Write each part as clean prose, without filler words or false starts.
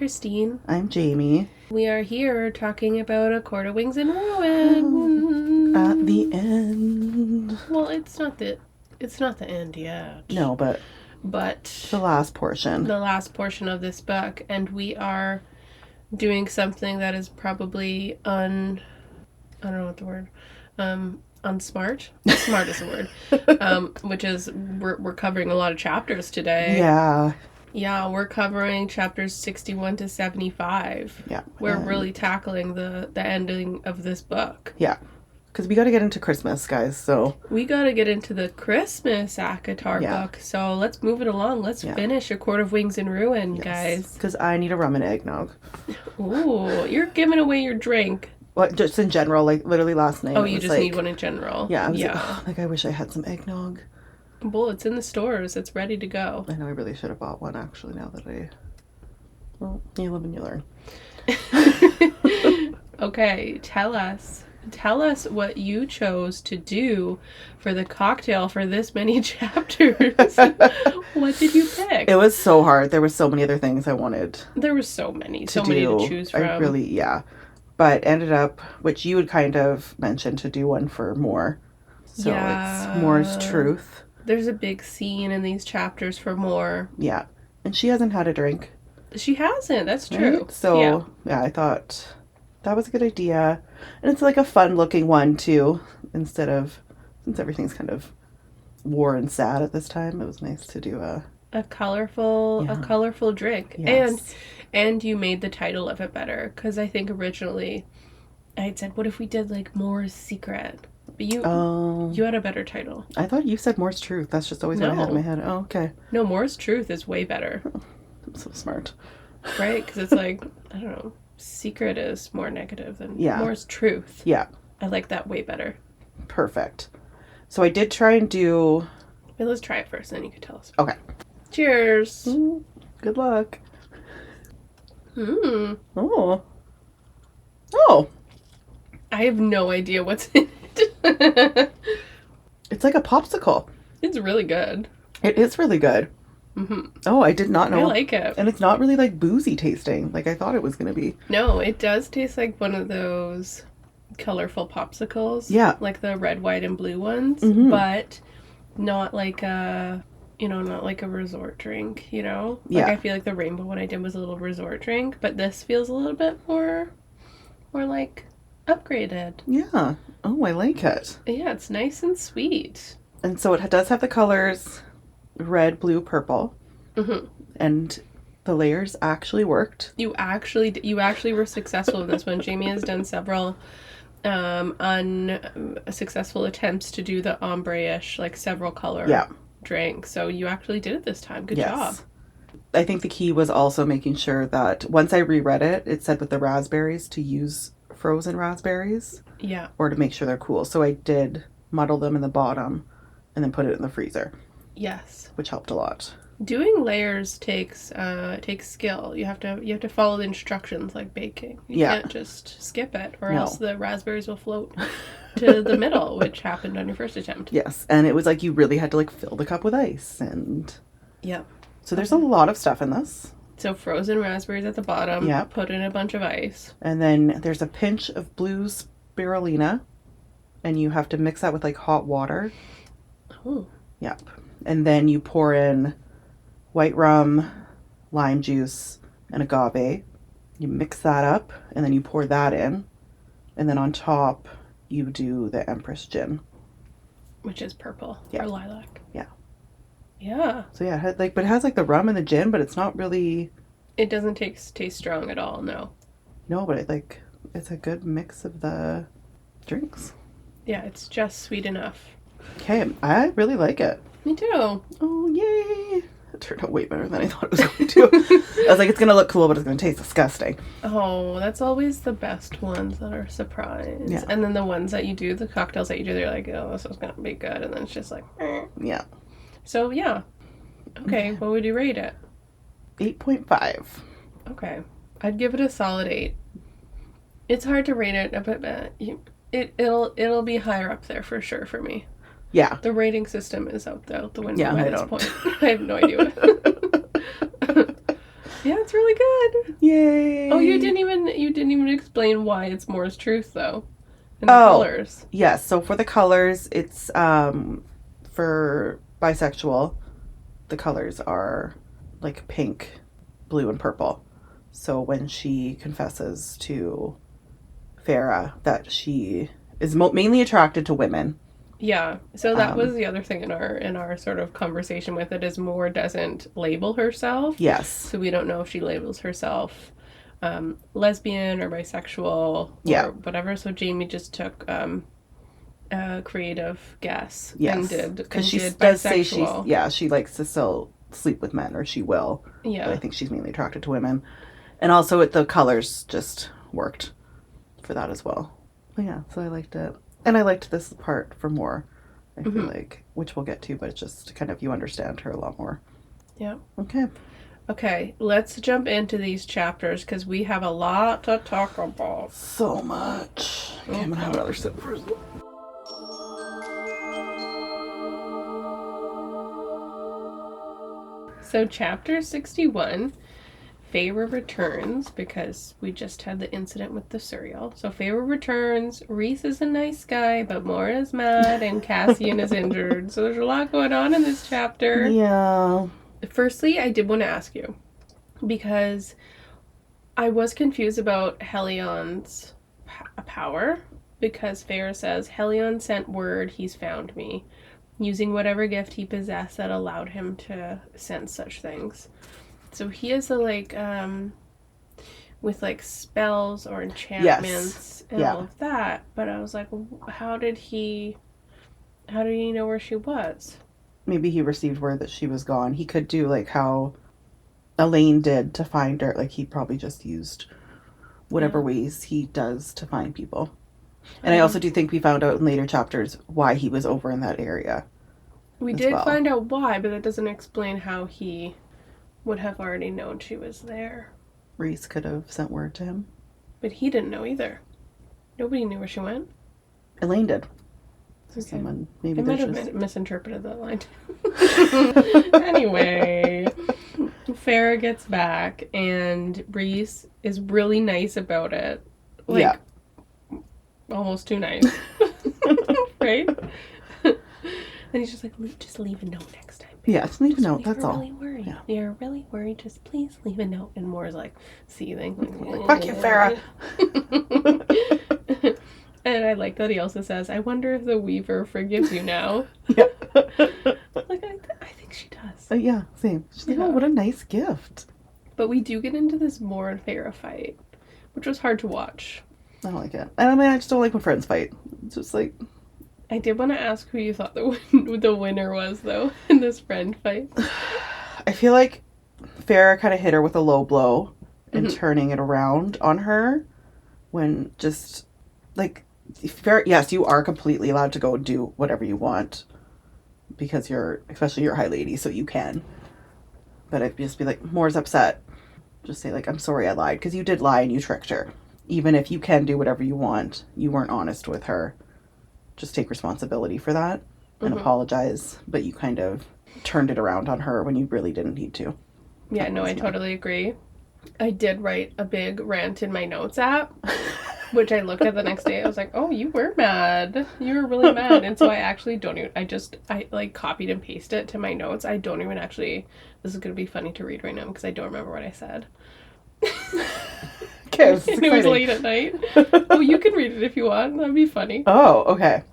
Christine. I'm Jamie. We are here talking about A Court of Wings and Ruin. At the end. Well, it's not the end yet. No, but the last portion. The last portion of this book, and we are doing something that is probably I don't know what the word, unsmart. Smart is the word. Which is we're covering a lot of chapters today. Yeah. Yeah, we're covering chapters 61 to 75. Yeah. We're really tackling the ending of this book. Yeah. Because we got to get into Christmas, guys, so... We got to get into the Christmas ACOTAR book, so let's move it along. Let's finish A Court of Wings and Ruin, guys. Because I need a rum and eggnog. Ooh, you're giving away your drink. What, just in general, like, literally last night. Oh, you just need one in general. Yeah, I was like, I wish I had some eggnog. Well, it's in the stores. It's ready to go. I know I really should have bought one, actually, now that Well, you live and you learn. Okay, tell us what you chose to do for the cocktail for this many chapters. What did you pick? It was so hard. There were so many other things I wanted. There were so many to choose from. But ended up, which you had kind of mentioned, to do one for Moore. So it's Moore's Truth. There's a big scene in these chapters for Moore. Yeah. And she hasn't had a drink. She hasn't. That's true. Right? So, yeah, I thought that was a good idea. And it's like a fun looking one, too. Since everything's kind of war and sad at this time, it was nice to do a colorful drink. Yes. And you made the title of it better. Because I think originally I had said, what if we did like Moore's Secret? But you had a better title. I thought you said Moore's Truth. That's just always what I had in my head. Oh, okay. No, Moore's Truth is way better. Oh, I'm so smart. Right? Because it's like, I don't know, secret is more negative than Moore's Truth. Yeah. I like that way better. Perfect. So I did try and do... Wait, let's try it first, then you can tell us. Okay. Cheers. Ooh, good luck. Oh. I have no idea what's in it. It's like a popsicle. It's really good. It is really good. Mm-hmm. Oh, I did not know. I like it. And it's not really like boozy tasting like I thought it was going to be. No, it does taste like one of those colorful popsicles. Yeah. Like the red, white, and blue ones. Mm-hmm. But not like a resort drink, you know? Like I feel like the rainbow one I did was a little resort drink, but this feels a little bit more like upgraded. Yeah. Oh, I like it. Yeah, it's nice and sweet. And so it does have the colors red, blue, purple. Mm-hmm. And the layers actually worked. You actually were successful in this one. Jamie has done several unsuccessful attempts to do the ombre-ish, like several color drink. So you actually did it this time. Good job. I think the key was also making sure that once I reread it, it said with the raspberries to use frozen raspberries. Yeah. Or to make sure they're cool. So I did muddle them in the bottom and then put it in the freezer. Yes. Which helped a lot. Doing layers takes skill. You have to follow the instructions like baking. You can't just skip it or else the raspberries will float to the middle, which happened on your first attempt. Yes. And it was like you really had to like fill the cup with ice and so there's a lot of stuff in this. So frozen raspberries at the bottom. Yeah. Put in a bunch of ice. And then there's a pinch of blue spirulina. And you have to mix that with like hot water. Oh. Yep. And then you pour in white rum, lime juice, and agave. You mix that up. And then you pour that in. And then on top, you do the Empress gin. Which is purple or lilac. Yeah. Yeah. So yeah, but it has like the rum and the gin, but it's not really... It doesn't taste strong at all, no. No, but it's a good mix of the drinks. Yeah, it's just sweet enough. Okay, I really like it. Me too. Oh, yay. It turned out way better than I thought it was going to. I was like, it's going to look cool, but it's going to taste disgusting. Oh, that's always the best ones that are a surprise. Yeah. And then the ones that you do, the cocktails that you do, they're like, oh, this is going to be good. And then it's just like, Yeah. So, yeah. Okay, what would you rate it? 8.5. Okay. I'd give it a solid 8. It's hard to rate it, but it'll be higher up there for sure for me. Yeah. The rating system is out the window by this point. I have no idea. Yeah, it's really good. Yay! Oh, you didn't even explain why it's Moore's truth though, and the Oh, colors. yes. So for the colors, it's for bisexual. The colors are like pink, blue, and purple. So when she confesses to Farah that she is mainly attracted to women. Yeah. So that was Um, the other thing in our sort of conversation with it is Moore doesn't label herself, yes. so we don't know if she labels herself lesbian or bisexual Yeah. or whatever. So Jamie just took a creative guess Yes. Because and she did does say she's, bisexual. yeah, she likes to still sleep with men, or she will. But I Yeah. think she's mainly attracted to women. And also, the colors just worked for that as well. But yeah, so I liked it. And I liked this part for more. I feel like, which we'll get to, but it's just kind of, you understand her a lot more. Yeah. Okay. Okay, let's jump into these chapters because we have a lot to talk about. So much. Okay, I'm gonna have another sip first. So, chapter 61, Feyre returns because we just had the incident with the cereal. So, Feyre returns. Rhys is a nice guy, but Maura is mad, and Cassian is injured. So, there's a lot going on in this chapter. Yeah. Firstly, I did want to ask you because I was confused about Helion's power because Feyre says Helion sent word he's found me, using whatever gift he possessed that allowed him to sense such things. So he is with like spells or enchantments and all of that. But I was like, how did he know where she was? Maybe he received word that she was gone. He could do like how Elain did to find her. Like he probably just used whatever ways he does to find people. And I also do think we found out in later chapters why he was over in that area. We did find out why, but that doesn't explain how he would have already known she was there. Rhys could have sent word to him. But he didn't know either. Nobody knew where she went. Elain did. Okay. Someone, maybe I might have just misinterpreted that line. Anyway, Farah gets back, and Rhys is really nice about it. Like, almost too nice. Right? And he's just like, just leave a note next time. Yeah, just leave a note, that's all. Really worried. Yeah. You're really worried, just please leave a note. And Moore's like seething. Like, fuck you, Farah. And I like that he also says, I wonder if the Weaver forgives you now. Yeah. Like, I think she does. Yeah, same. She's like, oh, what a nice gift. But we do get into this Moore and Farah fight, which was hard to watch. I don't like it. I mean, I just don't like when friends fight. It's just like... I did want to ask who you thought the winner was, though, in this friend fight. I feel like Farah kind of hit her with a low blow and turning it around on her when just, like, Farah, yes, you are completely allowed to go and do whatever you want because especially you're a high lady, so you can. But I'd just be like, Moore's upset. Just say, like, I'm sorry I lied, because you did lie and you tricked her. Even if you can do whatever you want, you weren't honest with her. Just take responsibility for that and apologize, but you kind of turned it around on her when you really didn't need to. Yeah, no, I totally agree. I did write a big rant in my notes app, which I looked at the next day. I was like, oh, you were mad. You were really mad. And so I actually don't even, I like copied and pasted it to my notes. I don't even actually, this is going to be funny to read right now because I don't remember what I said. Okay, and it was late at night. Oh, you can read it if you want. That'd be funny. Oh, okay.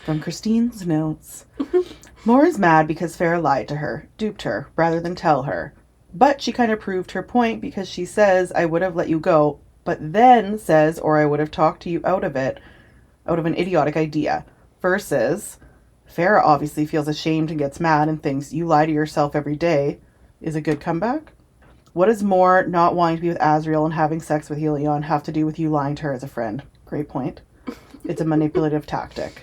From Christine's notes. Maura's mad because Farah lied to her, duped her, rather than tell her. But she kind of proved her point because she says, I would have let you go, but then says, or I would have talked to you out of an idiotic idea. Versus, Farah obviously feels ashamed and gets mad and thinks you lie to yourself every day is a good comeback. What does Moore not wanting to be with Azriel and having sex with Elain have to do with you lying to her as a friend? Great point. It's a manipulative tactic.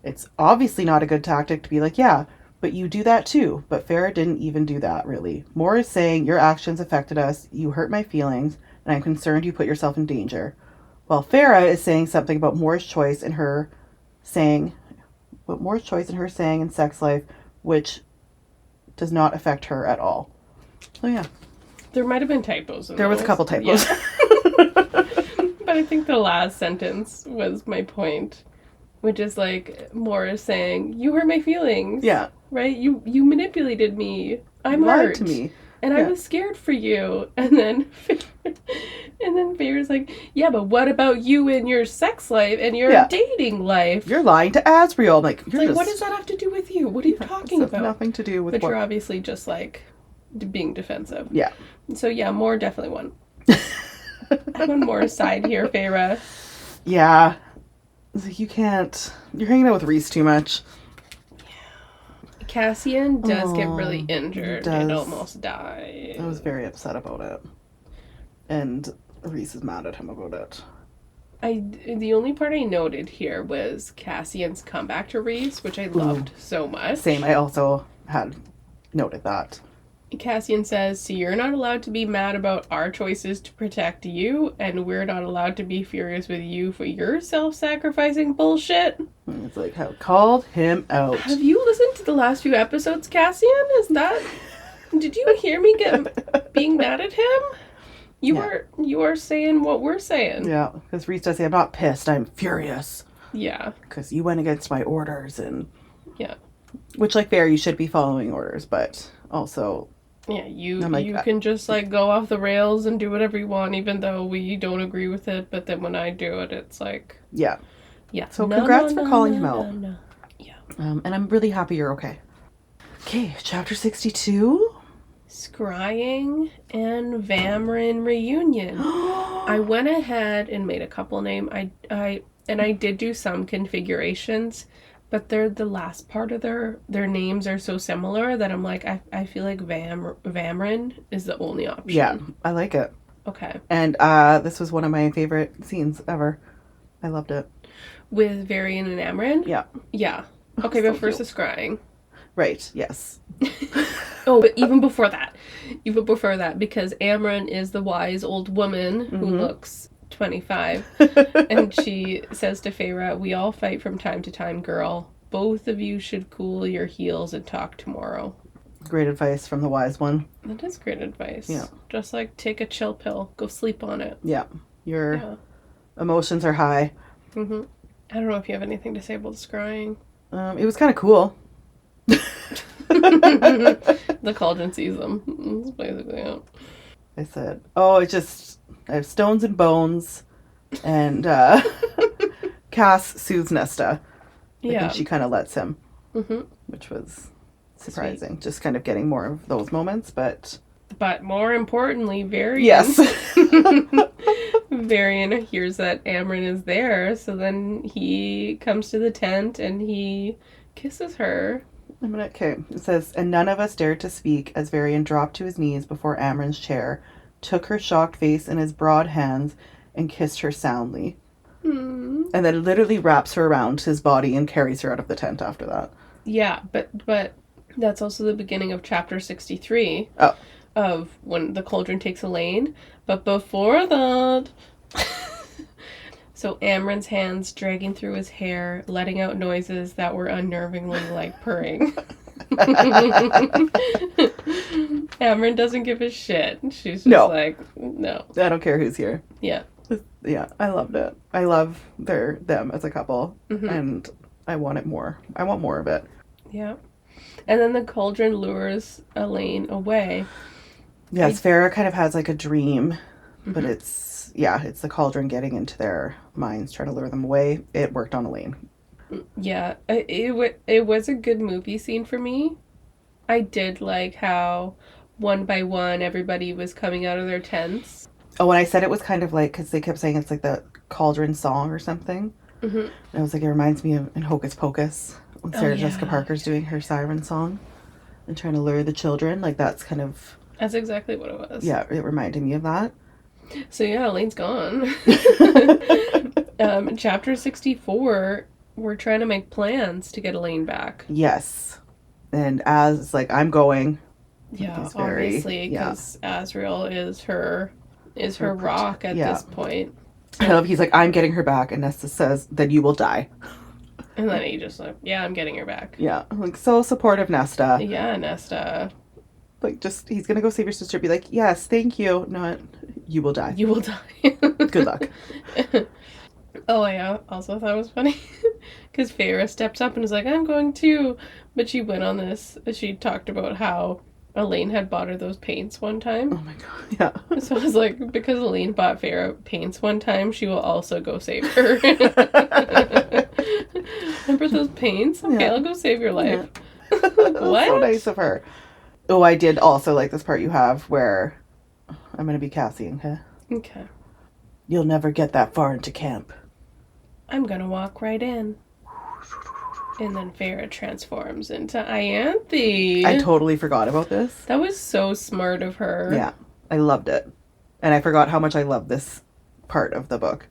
It's obviously not a good tactic to be like, yeah, but you do that too. But Farah didn't even do that, really. Moore is saying, your actions affected us, you hurt my feelings, and I'm concerned you put yourself in danger. While Farah is saying something about Moore's choice in her saying in sex life, which does not affect her at all. Oh, yeah. There might have been typos in There was a those. couple typos. Yeah. But I think the last sentence was my point, which is like Morris saying, "You hurt my feelings." Yeah. Right? You manipulated me. I'm You lied hurt. to me. And I Yeah. was scared for you. And then Feyre's like, "Yeah, but what about you and your sex life and your Yeah. dating life? You're lying to Asriel." I'm like, It's like, what does that have to do with you? What are you talking This has about?" nothing to do with But what... you're obviously just like being defensive. Yeah. So yeah, Moore definitely won. I'm on Moore's side here, Feyre. Yeah. It's like, you can't... You're hanging out with Rhys too much. Cassian does get really injured does. and almost dies. I was very upset about it. And Rhys is mad at him about it. The only part I noted here was Cassian's comeback to Rhys, which I loved so much. Same, I also had noted that. Cassian says, "So you're not allowed to be mad about our choices to protect you, and we're not allowed to be furious with you for your self-sacrificing bullshit?" And it's like, how called him out. Have you listened to the last few episodes, Cassian? Did you hear me being mad at him? You are saying what we're saying. Yeah, because Rhys does say, "I'm not pissed, I'm furious." Yeah. Because you went against my orders, and... Yeah. Which, like, fair, you should be following orders, but also... Yeah, you like, can just, like, go off the rails and do whatever you want, even though we don't agree with it, but then when I do it, it's like... Yeah. Yeah. So congrats for calling him out. No. Yeah. And I'm really happy you're okay. Okay, chapter 62. Scrying and Vamrin reunion. I went ahead and made a couple I did do some configurations, but they're the last part of their names are so similar that I'm like, I feel like Vamrin is the only option. Yeah, I like it. Okay. And this was one of my favorite scenes ever. I loved it. With Varian and Amren? Yeah. Yeah. Okay, So but first cute. the scrying. Right, yes. Oh, but even before that, because Amren is the wise old woman who looks 25, and she says to Feyre, "We all fight from time to time, girl. Both of you should cool your heels and talk tomorrow." Great advice from the wise one. That is great advice. Yeah. Just like take a chill pill, go sleep on it. Yeah. Your emotions are high. Mm-hmm. I don't know if you have anything to say about the scrying. It was kind of cool. The cauldron sees them. That's basically it. I said, I have stones and bones, and Cass soothes Nesta. I think she kind of lets him, which was surprising. Sweet. Just kind of getting more of those moments, but more importantly, Varian. Yes. Varian hears that Amren is there, so then he comes to the tent and he kisses her. Okay. It says, "And none of us dared to speak as Varian dropped to his knees before Amren's chair, took her shocked face in his broad hands, and kissed her soundly." And then literally wraps her around his body and carries her out of the tent after that. Yeah, but that's also the beginning of chapter 63. Oh. Of when the cauldron takes Elain. But before that... So Amren's hands dragging through his hair, letting out noises that were unnervingly like purring. Amren doesn't give a shit. She's just like, no. I don't care who's here. Yeah. Yeah, I loved it. I love them as a couple, and I want it more. I want more of it. Yeah. And then the cauldron lures Elain away. Yes, Feyre kind of has like a dream, but it's the cauldron getting into their minds, trying to lure them away. It worked on Elain. Yeah, it was a good movie scene for me. I did like how one by one everybody was coming out of their tents. Oh, and I said it was kind of like, because they kept saying it's like the cauldron song or something. And I was like, it reminds me of in Hocus Pocus when Sarah Jessica Parker's doing her siren song and trying to lure the children. Like that's exactly what it was. Yeah, it reminded me of that. So yeah, Elaine's gone. Chapter 64, we're trying to make plans to get Elain back. Yes. And as like, I'm going. Yeah, obviously, because Asriel is her rock at this point. I love he's like, "I'm getting her back," and Nesta says, "Then you will die." And then he just like, "Yeah, I'm getting her back." Yeah, like so supportive, Nesta. Yeah, Nesta. Like, just, he's gonna go save your sister. Be like, yes, thank you. Not, you will die. You will die. Good luck. Oh, yeah. Also thought it was funny. Because Feyre steps up and is like, I'm going too. But she went on this. She talked about how Elaine had bought her those paints one time. Oh my god, yeah. So I was like, because Elaine bought Feyre paints one time, she will also go save her. Remember those paints? Okay, Yeah. I'll go save your life. Yeah. What? So nice of her. Oh, I did also like this part you have where I'm gonna be Cassie, okay? Okay. You'll never get that far into camp. I'm gonna walk right in. And then Feyre transforms into Ianthe. I totally forgot about this. That was so smart of her. Yeah, I loved it. And I forgot how much I love this part of the book.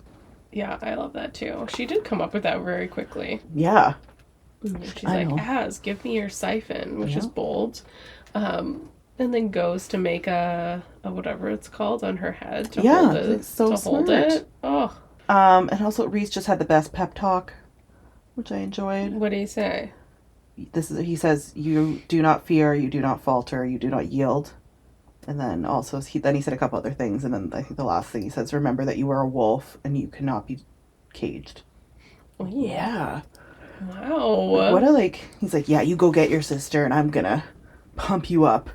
Yeah, I love that too. She did come up with that very quickly. Yeah. She's I like, know. Az, give me your siphon, which is Yeah. bold. And then goes to make a whatever it's called on her head to Yeah, hold it. it's so to hold smart. it. Oh, And also Reese just had the best pep talk, which I enjoyed. what do you say? He says, you do not fear, you do not falter, you do not yield. And then also he said a couple other things, and then I think the last thing he says, remember that you are a wolf and you cannot be caged. Ooh. Yeah. Wow. What a he's like, yeah, you go get your sister and I'm gonna pump you up.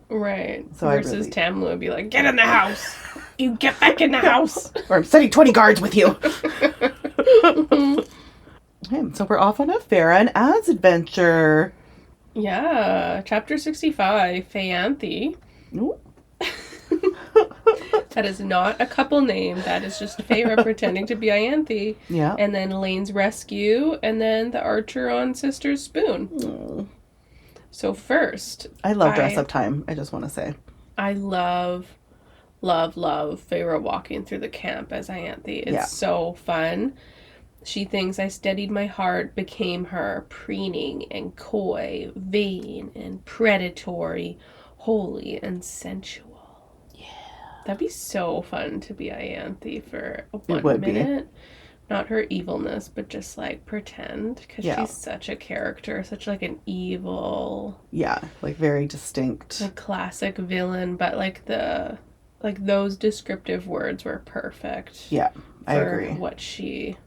Right. So I Versus really- Tamlin would be like, get in the house. You get back in the house. Or I'm sending 20 guards with you. Okay, so we're off on a Farah and Az adventure. Yeah. Chapter 65, Feyanthe. Ooh. That is not a couple name. That is just Feyre pretending to be Ianthe. Yeah. And then Elaine's rescue. And then the Archeron sisters' spoon. Mm. So first, I love dress up time, I just want to say. I love Feyre walking through the camp as Ianthe. It's so fun. She thinks I steadied my heart, became her, preening and coy, vain and predatory, holy and sensual. Yeah. That'd be so fun to be Ianthe for one minute. Not her evilness, but just like pretend, because she's such a character, such like an evil, very distinct, like classic villain. But like those descriptive words were perfect. Yeah, I for agree. What she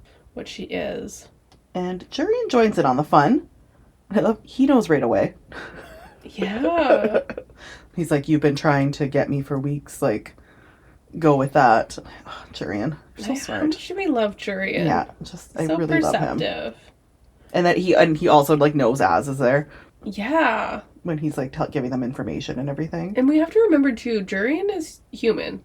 is. And Jurian joins in on the fun. I love. He knows right away. Yeah. He's like, you've been trying to get me for weeks. Like, go with that. Oh, Jurian, so smart. How much do we love Jurian? Yeah, I so really perceptive. love him. And that he also like knows Az is there. Yeah. When he's like giving them information and everything. And we have to remember too, Jurian is human.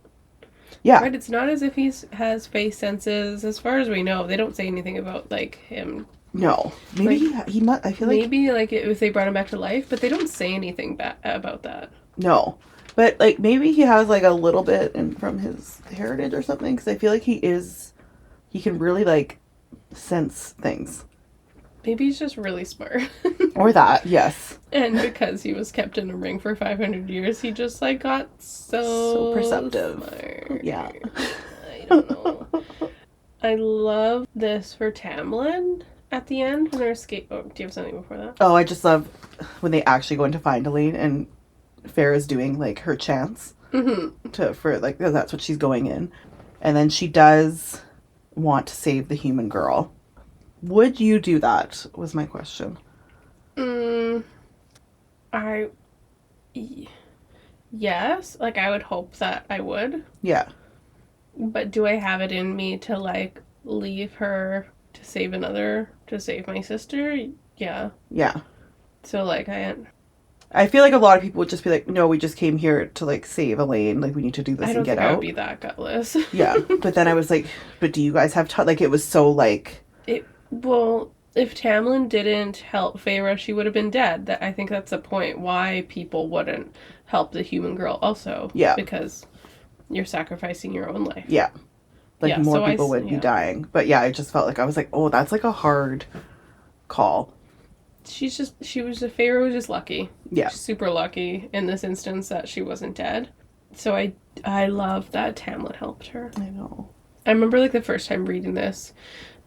Yeah. Right? It's not as if has face senses. As far as we know, they don't say anything about like him. No. Maybe he might. I feel like maybe like if they brought him back to life, but they don't say anything about that. No. But like maybe he has like a little bit from his heritage or something, because I feel like he can really like sense things. Maybe he's just really smart. Or that, yes. And because he was kept in a ring for 500 years, he just like got so perceptive. Smart. Yeah. I don't know. I love this for Tamlin at the end when they're escape. Oh, do you have something before that? Oh, I just love when they actually go in to find Elaine and Farrah's doing like her chance for like that's what she's going in, and then she does want to save the human girl. Would you do that? Was my question. Yes, like I would hope that I would. Yeah. But do I have it in me to like leave her to save my sister? Yeah. Yeah. So like I feel like a lot of people would just be like, no, we just came here to like save Elaine. Like we need to do this and get out. I would be that gutless. Yeah. But then I was like, but do you guys have time? Like it was so like. Well, if Tamlin didn't help Feyre, she would have been dead. I think that's the point why people wouldn't help the human girl also. Yeah. Because you're sacrificing your own life. Yeah. Like more people would be yeah. dying. But yeah, I just felt like I was like, oh, that's like a hard call. Feyre was just lucky. Yeah. She's super lucky in this instance that she wasn't dead. So I love that Tamlin helped her. I know. I remember like the first time reading this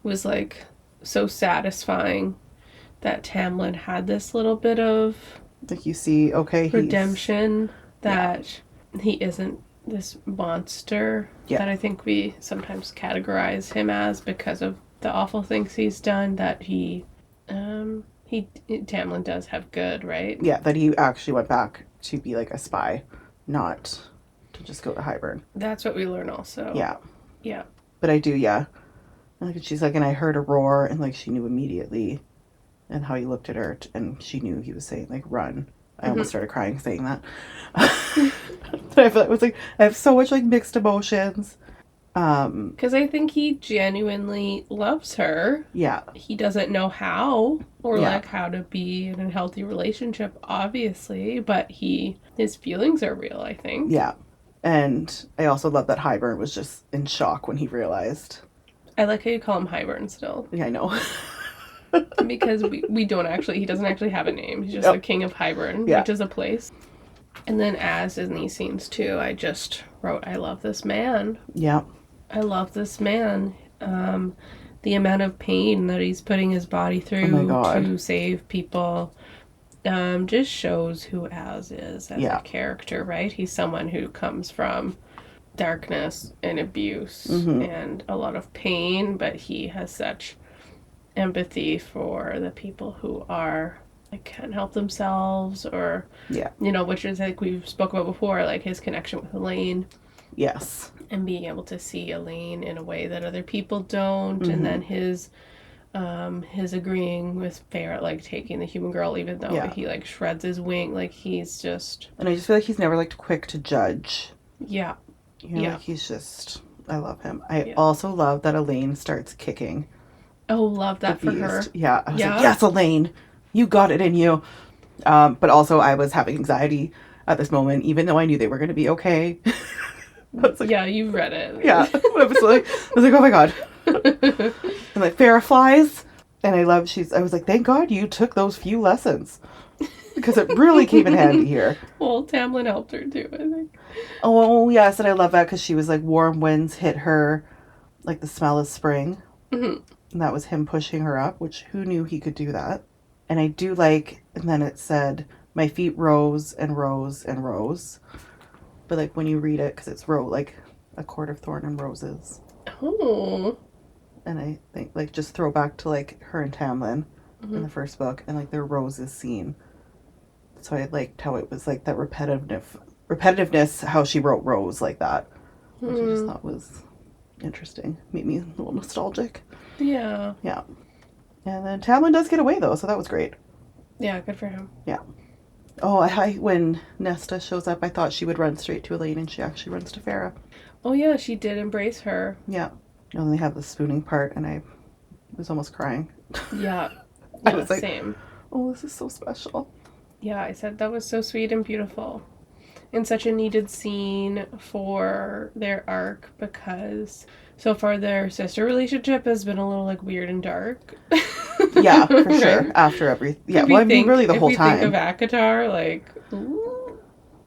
was like so satisfying that Tamlin had this little bit of Like you see, okay, redemption that he isn't this monster that I think we sometimes categorize him as because of the awful things he's done. That Tamlin does have good, right? Yeah, that he actually went back to be like a spy, not to just go to Hybern. That's what we learn also. Yeah. Yeah. But I do, yeah. And like, she's like, and I heard a roar, and like she knew immediately, and how he looked at her, and she knew he was saying like run. I almost started crying saying that. But I feel like it was like I have so much like mixed emotions. Because I think he genuinely loves her. Yeah. He doesn't know how or like how to be in a healthy relationship, obviously, but his feelings are real, I think. Yeah. And I also love that Hybern was just in shock when he realized. I like how you call him Hybern still. Yeah, I know. Because he doesn't actually have a name. He's just the king of Hybern, which is a place. And then as in these scenes too, I just wrote, I love this man. Yeah. I love this man. The amount of pain that he's putting his body through to save people just shows who Az is as a character, right? He's someone who comes from darkness and abuse and a lot of pain, but he has such empathy for the people who are like can't help themselves or which is like we've spoke about before, like his connection with Elain. Yes. And being able to see Elain in a way that other people don't, and then his agreeing with Farrah, like taking the human girl, even though he like shreds his wing, like he's just. And I just feel like he's never like quick to judge. Yeah. You know, like he's just. I love him. I also love that Elain starts kicking. Oh, love that for her. Yeah, I was like, yes, Elain, you got it in you. But also, I was having anxiety at this moment, even though I knew they were going to be okay. Like, yeah, you read it. Yeah, I was like, oh my god. And like Farrah flies, and I was like, thank God you took those few lessons, because it really came in handy here. Well, Tamlin helped her too, I think. Oh yes, and I love that because she was like warm winds hit her, like the smell of spring, and that was him pushing her up. Which who knew he could do that? And I do like, and then it said, my feet rose and rose and rose. But like when you read it, because it's like a court of thorn and roses. Oh. And I think like just throw back to like her and Tamlin in the first book, and like their roses scene. So I liked how it was like that repetitiveness, how she wrote rose like that, which I just thought was interesting. Made me a little nostalgic. Yeah. Yeah. And then Tamlin does get away though, so that was great. Yeah, good for him. Yeah. Oh, when Nesta shows up, I thought she would run straight to Elain, and she actually runs to Farrah. Oh yeah, she did embrace her. Yeah. And then they have the spooning part, and I was almost crying. Yeah. I was like, same. Oh, this is so special. Yeah, I said that was so sweet and beautiful. And such a needed scene for their arc, because so far their sister relationship has been a little like weird and dark. Yeah, for sure. After everything. Yeah, well, I mean, really the whole time. Think of ACOTAR, like, ooh.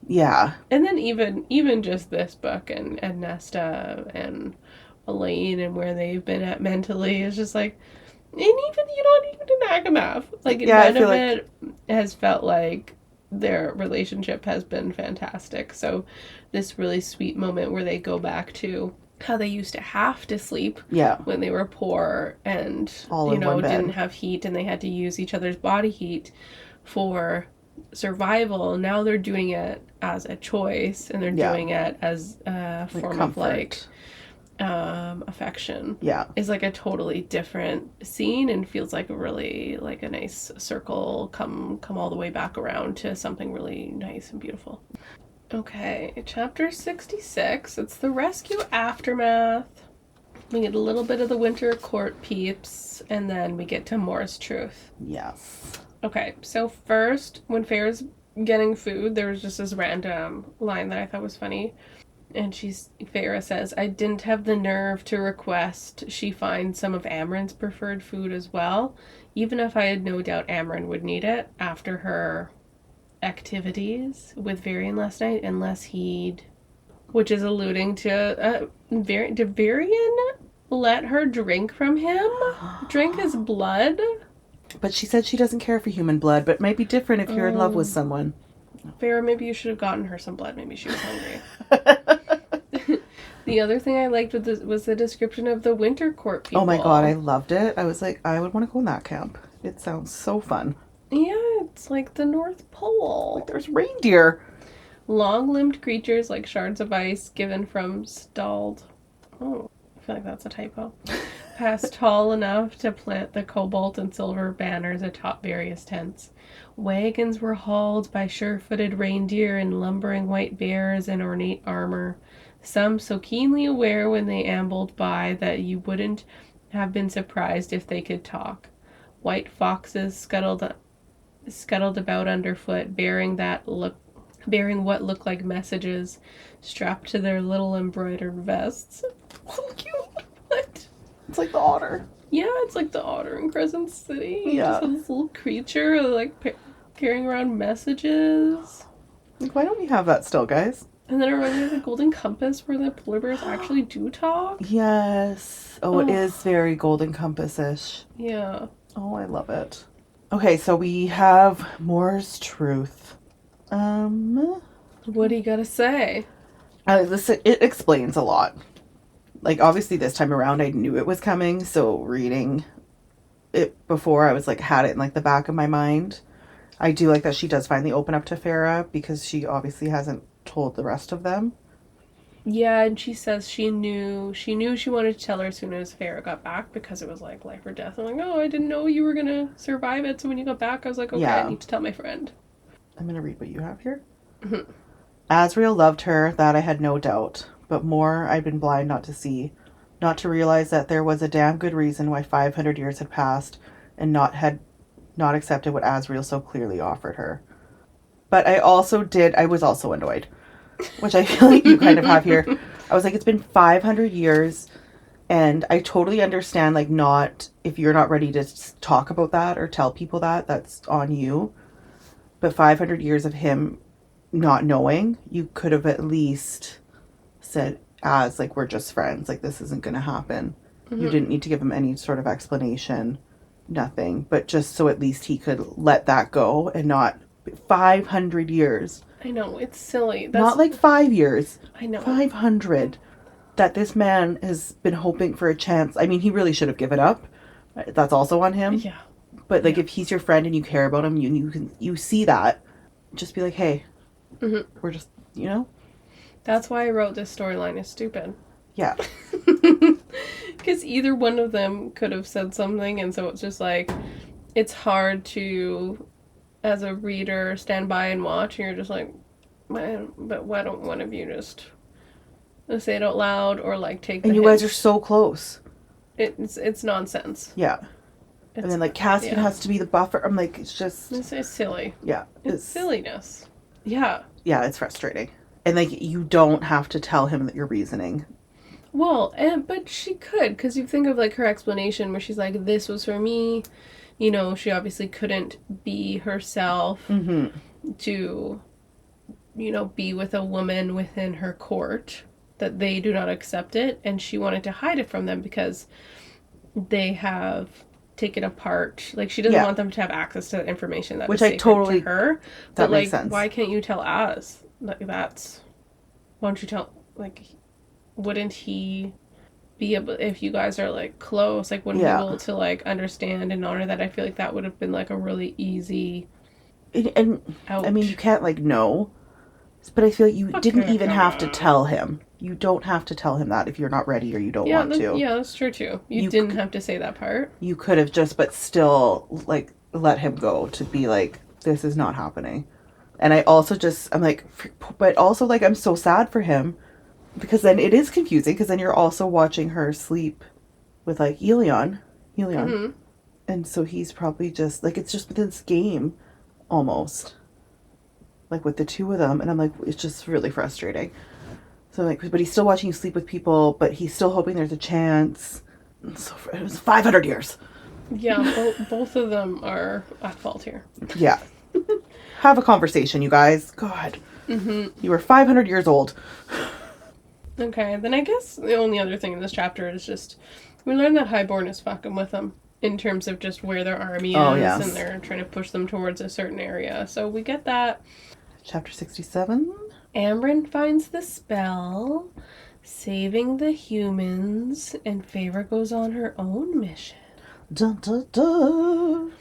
Yeah. And then even just this book and Nesta and Elain and where they've been at mentally is just like, and even, not even in Akamath. Like, none of it has felt like their relationship has been fantastic. So this really sweet moment where they go back to how they used to have to sleep when they were poor and didn't have heat, and they had to use each other's body heat for survival. Now they're doing it as a choice, and they're doing it as a form of like affection. Yeah, is like a totally different scene and feels like really like a nice circle come all the way back around to something really nice and beautiful. Okay, chapter 66. It's the rescue aftermath. We get a little bit of the winter court peeps, and then we get to Mor's truth. Yes. Okay, so first, when Farrah's getting food, there was just this random line that I thought was funny. And Farrah says, I didn't have the nerve to request she find some of Amren's preferred food as well, even if I had no doubt Amren would need it after her activities with Varian last night, unless he'd, which is alluding to did Varian let her drink from him? Drink his blood? But she said she doesn't care for human blood, but it might be different if you're in love with someone. Farrah, maybe you should have gotten her some blood. Maybe she was hungry. The other thing I liked was the description of the winter court people. Oh my god, I loved it. I was like, I would want to go in that camp. It sounds so fun. Yeah, it's like the North Pole. Like there's reindeer. Long-limbed creatures like shards of ice given from stalled... Oh, I feel like that's a typo. Past tall enough to plant the cobalt and silver banners atop various tents. Wagons were hauled by sure-footed reindeer and lumbering white bears in ornate armor. Some so keenly aware when they ambled by that you wouldn't have been surprised if they could talk. White foxes scuttled about underfoot, bearing what looked like messages strapped to their little embroidered vests. So cute. What? It's like the otter. Yeah, it's like the otter in Crescent City. Yeah. Just this little creature, like, carrying around messages. Like, why don't we have that still, guys? And then it reminds me of the Golden Compass, where the polar bears actually do talk. Yes. Oh, it is very Golden Compass-ish. Yeah. Oh, I love it. Okay, so we have Moore's Truth. What do you gotta say? It explains a lot. Like, obviously this time around I knew it was coming, so reading it before I was like, had it in like the back of my mind. I do like that she does finally open up to Farrah because she obviously hasn't told the rest of them. Yeah, and she says she knew she wanted to tell her as soon as Farrah got back because it was like life or death. I'm like, oh, I didn't know you were gonna survive it. So when you got back, I was like, okay, Yeah. I need to tell my friend. I'm gonna read what you have here. Asriel loved her, that I had no doubt, but more I'd been blind not to see, not to realize that there was a damn good reason why 500 years had passed and had not accepted what Asriel so clearly offered her. But I was also annoyed, which I feel like you kind of have here. I was like, it's been 500 years, and I totally understand, like, if you're not ready to talk about that or tell people that's on you. But 500 years of him not knowing, you could have at least said, like, we're just friends, like, this isn't going to happen. You didn't need to give him any sort of explanation, nothing, but just so at least he could let that go and not 500 years. I know, it's silly. Not like 5 years. I know. 500. That this man has been hoping for a chance. I mean, he really should have given up. That's also on him. Yeah. But, like, if he's your friend and you care about him, you see that, just be like, hey, we're just, That's why I wrote this storyline is stupid. Yeah. Because either one of them could have said something, and so it's just like, it's hard to, as a reader, stand by and watch, and you're just like, man, but why don't one of you just say it out loud, or like take the And you guys are so close. It's nonsense. Yeah. And then, like, Caspian has to be the buffer. I'm like, it's just... It's silly. Yeah. It's silliness. Yeah. Yeah, it's frustrating. And, like, you don't have to tell him that you're reasoning. Well, but she could, because you think of, like, her explanation where she's like, this was for me. You know, she obviously couldn't be herself to, be with a woman within her court, that they do not accept it, and she wanted to hide it from them because they have taken apart, like, she doesn't want them to have access to the information that which is I totally to her. That but, makes like, sense. why can't you tell us? Like, why don't you tell, like, wouldn't he be able, if you guys are, like, close, like, wouldn't he be able to, like, understand and honor that? I feel like that would have been, like, a really easy and out. I mean, you can't, like, know, but I feel like you didn't even have to tell him. You don't have to tell him that if you're not ready or you don't want to. Yeah, that's true, too. You didn't have to say that part. You could have just, but still, like, let him go to be like, this is not happening. And I also I'm like, but also, like, I'm so sad for him, because then it is confusing, because then you're also watching her sleep with, like, Elain. And so he's probably just, like, it's just this game, almost. Like, with the two of them, and I'm like, it's just really frustrating. So, like, but he's still watching you sleep with people, but he's still hoping there's a chance. So it was 500 years. Yeah, both of them are at fault here. Yeah. Have a conversation, you guys. God. You were 500 years old. Okay, then I guess the only other thing in this chapter is just, we learned that Highborn is fucking with him. in terms of just where their army Oh, is, yes. and they're trying to push them towards a certain area. So we get that. Chapter 67. Amren finds the spell, saving the humans, and Feyre goes on her own mission. Dun, dun, dun.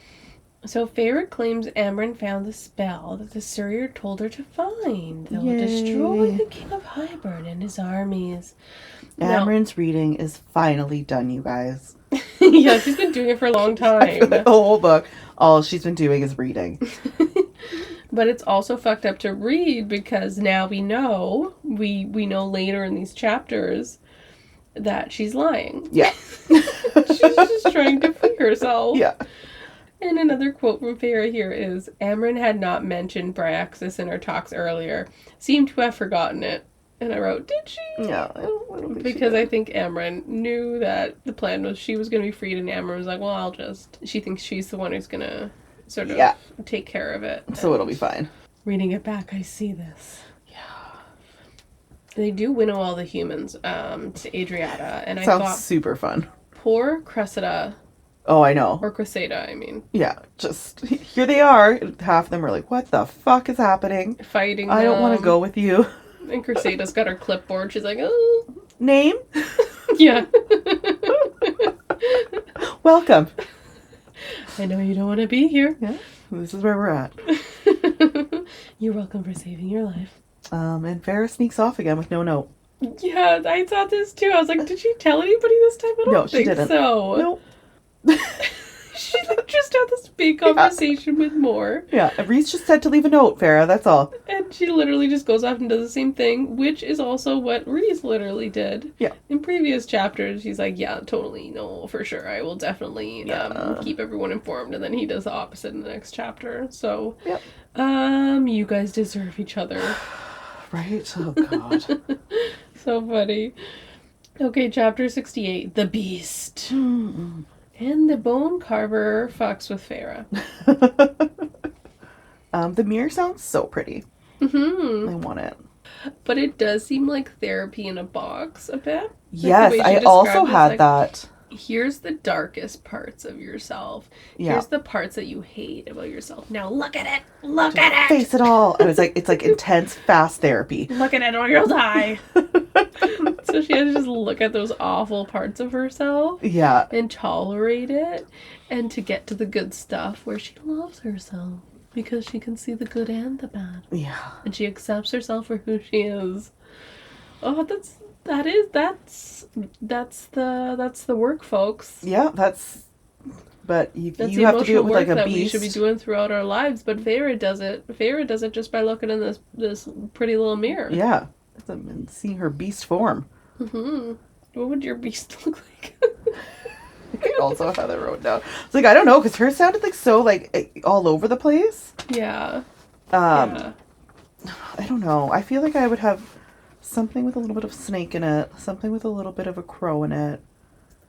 So Feyre claims Amren found the spell that the Surrier told her to find that will Yay. destroy the King of Hybern and his armies. Now- Amren's reading is finally done, you guys. Yeah, she's been doing it for a long time. The whole book, all she's been doing is reading. But it's also fucked up to read because now we know later in these chapters that she's lying. Yeah. She's just trying to free herself. Yeah. And another quote from Feyre here is, Amren had not mentioned Bryaxis in her talks earlier. Seemed to have forgotten it. And I wrote, did she? Yeah. I don't think Because she I did. think Amren knew that the plan was she was going to be freed, and Amren was like, well, she thinks she's the one who's going to sort of take care of it. So it'll be fine. Reading it back, I see this. Yeah. They do winnow all the humans to Adriata, and I Sounds thought, super fun. poor Cressida, Oh, I know. or Cressida, I mean, Yeah. Just, here they are. Half of them are like, what the fuck is happening? fighting I don't want to go with you. And Cressida's got her clipboard. She's like, oh. Name? Yeah. Welcome. I know you don't want to be here. Yeah. This is where we're at. You're welcome for saving your life. And Farrah sneaks off again with no note. Yeah, I thought this too. I was like, did she tell anybody this time? I don't No, she think didn't. so. Nope. She like just had this big conversation with Moore. Yeah, Reese just said to leave a note, Farrah, that's all. And she literally just goes off and does the same thing, which is also what Reese literally did. Yeah. In previous chapters, he's like, yeah, totally, no, for sure. I will definitely keep everyone informed. And then he does the opposite in the next chapter. So, Yep. You guys deserve each other. Right? Oh, God. So funny. Okay, chapter 68, The Beast. Mm-mm. And the bone carver fucks with Feyre. The mirror sounds so pretty. Mm-hmm. I want it. But it does seem like therapy in a box a bit. Like Yes, the way she I described also it, it's had like, that. Here's the darkest parts of yourself. Yeah. Here's the parts that you hate about yourself. Now look at it. Look at it. Face it all. I was like, it's like intense, fast therapy. Look at it or you'll die. So she has to just look at those awful parts of herself Yeah. and tolerate it, and to get to the good stuff where she loves herself because she can see the good and the bad. Yeah. And she accepts herself for who she is. Oh, that's the work, folks. Yeah, that's... But you That's you the have to do it emotional with work like a that beast. we should be doing throughout our lives. But Feyre does it. Feyre does it just by looking in this pretty little mirror. Yeah. And seeing her beast form. Mm-hmm. What would your beast look like? I also had that wrote down. It's like, I don't know, because hers sounded like so like all over the place. Yeah. I don't know. I feel like I would have something with a little bit of snake in it, something with a little bit of a crow in it,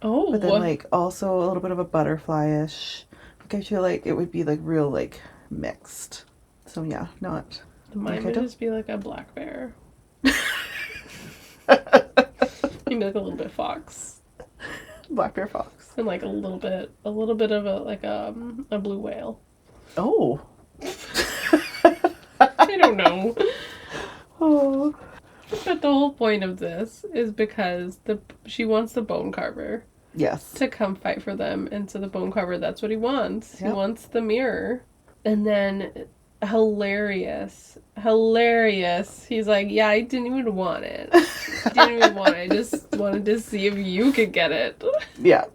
Oh. but then like also a little bit of a butterfly-ish. Like I feel like it would be like real like mixed. So yeah, not. Mine like, would I don't- just be like a black bear. Maybe like a little bit fox. Black bear fox. And like a little bit of a blue whale. Oh. I don't know. Oh. But the whole point of this is because she wants the bone carver Yes. to come fight for them, and so the bone carver, that's what he wants. He Yep. wants the mirror. And then hilarious. He's like, yeah, I didn't even want it. I just wanted to see if you could get it. Yeah.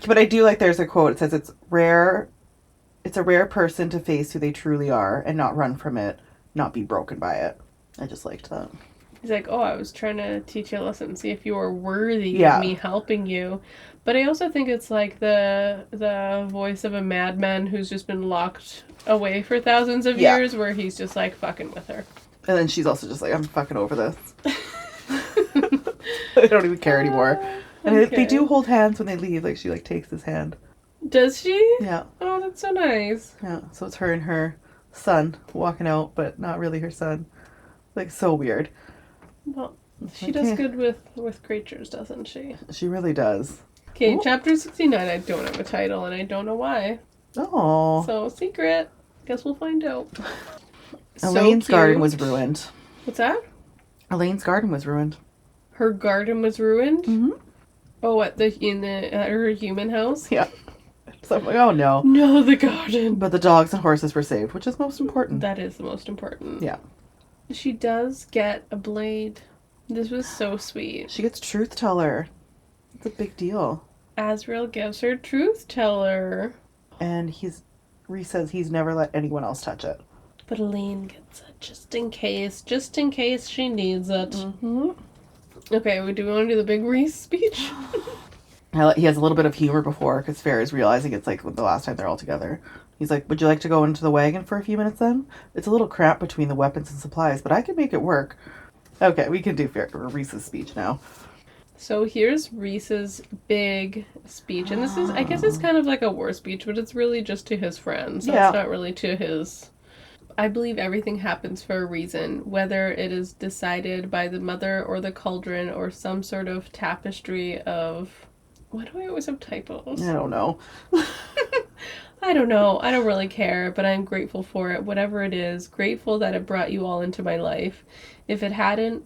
But I do like there's a quote. It says it's a rare person to face who they truly are and not run from it, not be broken by it. I just liked that. He's like, oh, I was trying to teach you a lesson, see if you were worthy Yeah. of me helping you. But I also think it's like the voice of a madman who's just been locked away for thousands of Yeah. years, where he's just like fucking with her. And then she's also just like, I'm fucking over this. I don't even care anymore. And Okay. they do hold hands when they leave. Like she like takes his hand. Does she? Yeah. Oh, that's so nice. Yeah. So it's her and her son walking out, but not really her son. Like so weird. Well, she Okay. does good with creatures, doesn't she? She really does. Okay, Ooh. chapter 69. I don't have a title, and I don't know why. Oh. So, secret. Guess we'll find out. Elaine's So garden cute. was ruined. What's that? Elaine's garden was ruined. Her garden was ruined? Mm-hmm. Oh, at her human house? Yeah. So I'm like, oh no. No, the garden. But the dogs and horses were saved, which is most important. That is the most important. Yeah. She does get a blade. This was so sweet. She gets truth teller. It's a big deal. Azrael gives her truth teller. And Reese says he's never let anyone else touch it. But Elain gets it just in case she needs it. Mm-hmm. Okay, do we want to do the big Reese speech? He has a little bit of humor before, because Fair is realizing it's like the last time they're all together. He's like, would you like to go into the wagon for a few minutes then? It's a little cramped between the weapons and supplies, but I can make it work. Okay, we can do Reese's speech now. So here's Reese's big speech. And this is, I guess it's kind of like a war speech, but it's really just to his friends. So it's not really to his... I believe everything happens for a reason, whether it is decided by the mother or the cauldron or some sort of tapestry of... Why do I always have typos? I don't know. I don't know. I don't really care, but I'm grateful for it. Whatever it is, grateful that it brought you all into my life. If it hadn't,